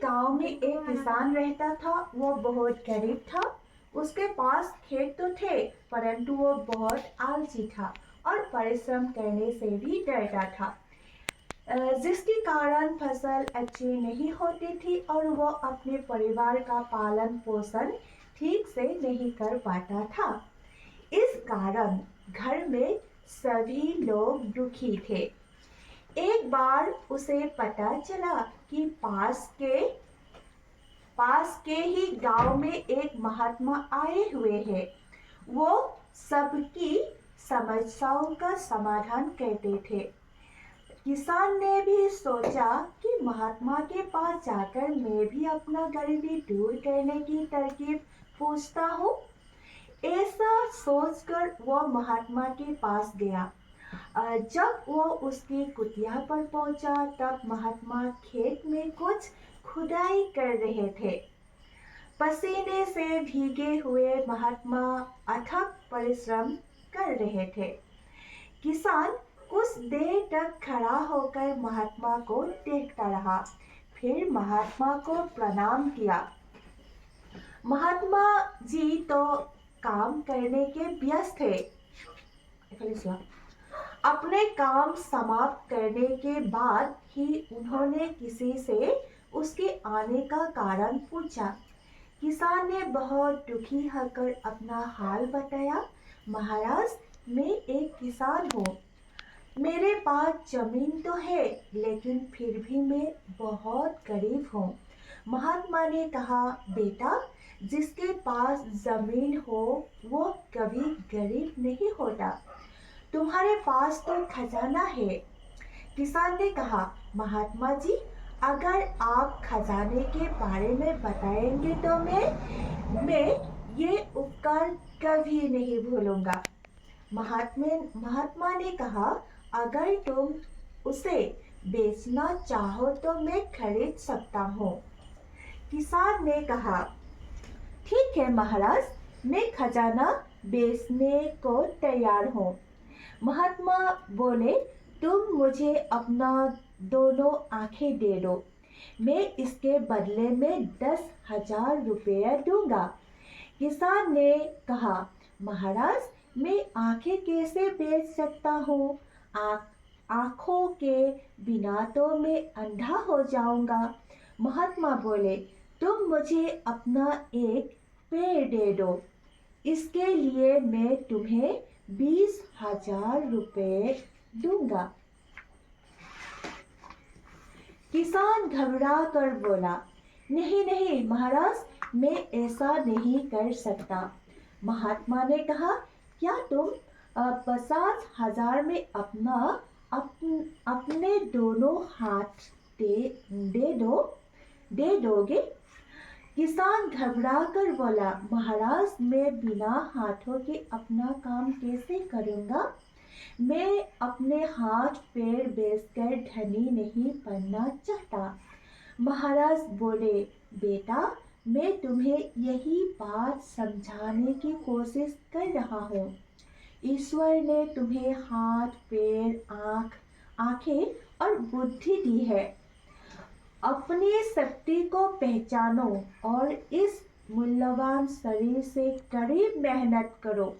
गांव में एक किसान रहता था। वो बहुत गरीब था। उसके पास खेत तो थे, परंतु वो बहुत आलसी था और परिश्रम करने से भी डरता था, जिसके कारण फसल अच्छी नहीं होती थी और वो अपने परिवार का पालन पोषण ठीक से नहीं कर पाता था। इस कारण घर में सभी लोग दुखी थे। एक बार उसे पता चला कि पास के ही गांव में एक महात्मा आए हुए हैं। वो सबकी समस्याओं का समाधान करते थे। किसान ने भी सोचा कि महात्मा के पास जाकर मैं भी अपना गरीबी दूर करने की तरकीब पूछता हूँ। ऐसा सोचकर वो महात्मा के पास गया। जब वो उसकी कुटिया पर पहुंचा, तब महात्मा खेत में कुछ खुदाई कर रहे थे। पसीने से भीगे हुए महात्मा अथक परिश्रम कर रहे थे। किसान कुछ देर तक खड़ा होकर महात्मा को देखता रहा, फिर महात्मा को प्रणाम किया। महात्मा जी तो काम करने के व्यस्त थे। अपने काम समाप्त करने के बाद ही उन्होंने किसी से उसके आने का कारण पूछा। किसान ने बहुत दुखी होकर अपना हाल बताया। महाराज, मैं एक किसान हूँ। मेरे पास जमीन तो है, लेकिन फिर भी मैं बहुत गरीब हूँ। महात्मा ने कहा, बेटा, जिसके पास जमीन हो वो कभी गरीब नहीं होता। तुम्हारे पास तो खजाना है। किसान ने कहा, महात्मा जी, अगर आप खजाने के बारे में बताएंगे तो मैं ये उपकार कभी नहीं भूलूंगा। महात्मा ने कहा, अगर तुम उसे बेचना चाहो तो मैं खरीद सकता हूँ। किसान ने कहा, ठीक है महाराज, मैं खजाना बेचने को तैयार हूँ। महात्मा बोले, तुम मुझे अपना दोनों आंखें दे दो, मैं इसके बदले में 10,000 रुपये दूंगा। किसान ने कहा, महाराज, मैं आंखें कैसे बेच सकता हूँ? आंखों के बिना तो मैं अंधा हो जाऊंगा। महात्मा बोले, तुम मुझे अपना एक पैर दे दो, इसके लिए मैं तुम्हें 20,000 रुपये दूंगा। किसान घबरा कर बोला, नहीं नहीं महाराज, मैं ऐसा नहीं कर सकता। महात्मा ने कहा, क्या तुम 50,000 में अपने दोनों हाथ दे दोगे? किसान घबरा कर बोला, महाराज, मैं बिना हाथों के अपना काम कैसे करूँगा? मैं अपने हाथ पैर बेचकर धनी नहीं बनना चाहता। महाराज बोले, बेटा, मैं तुम्हें यही बात समझाने की कोशिश कर रहा हूँ। ईश्वर ने तुम्हें हाथ पैर आँखें और बुद्धि दी है। अपनी शक्ति को पहचानो और इस मूल्यवान शरीर से कड़ी मेहनत करो।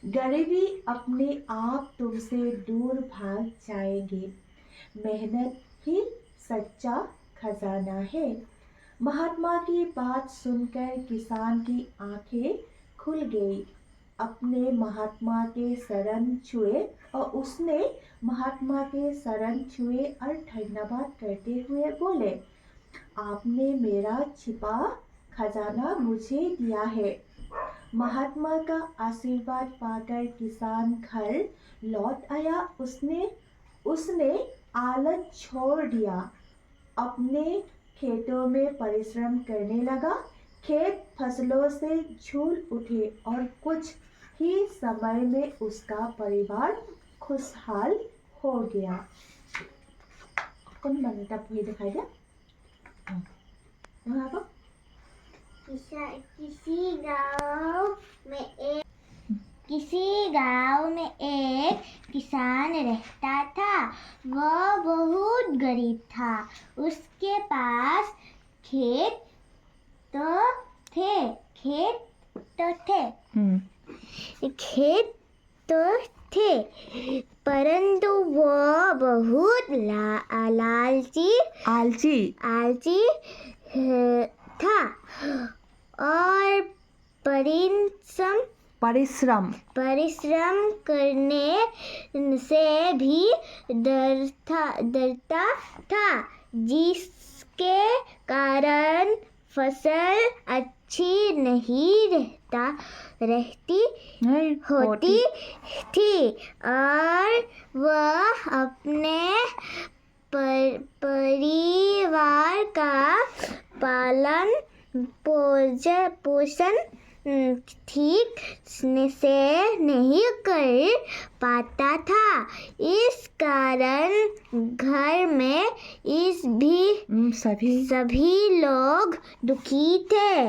गरीबी अपने आप तुमसे दूर भाग जाएगी। मेहनत ही सच्चा खजाना है। महात्मा की बात सुनकर किसान की आंखें खुल गई। अपने महात्मा के शरण छुए और उसने महात्मा के शरण छुए और धन्यवाद करते हुए बोले, आपने मेरा छिपा खजाना मुझे दिया है। महात्मा का आशीर्वाद पाकर किसान घर लौट आया। उसने आलस छोड़ दिया, अपने खेतों में परिश्रम करने लगा। खेत फसलों से झूल उठे और कुछ ही समय में उसका परिवार खुशहाल हो गया। कौन बनता पूरी दिखाई दे? किसी गांव में एक किसान रहता था। वह बहुत गरीब था। उसके पास खेत तो थे खेत तो थे परंतु वो बहुत आलसी आलसी था और परिश्रम करने से भी डरता था जिसके कारण फसल अच्छी नहीं होती थी और वह अपने परिवार का पालन पोषण ठीक से नहीं कर पाता था। इस कारण घर में सभी लोग दुखी थे।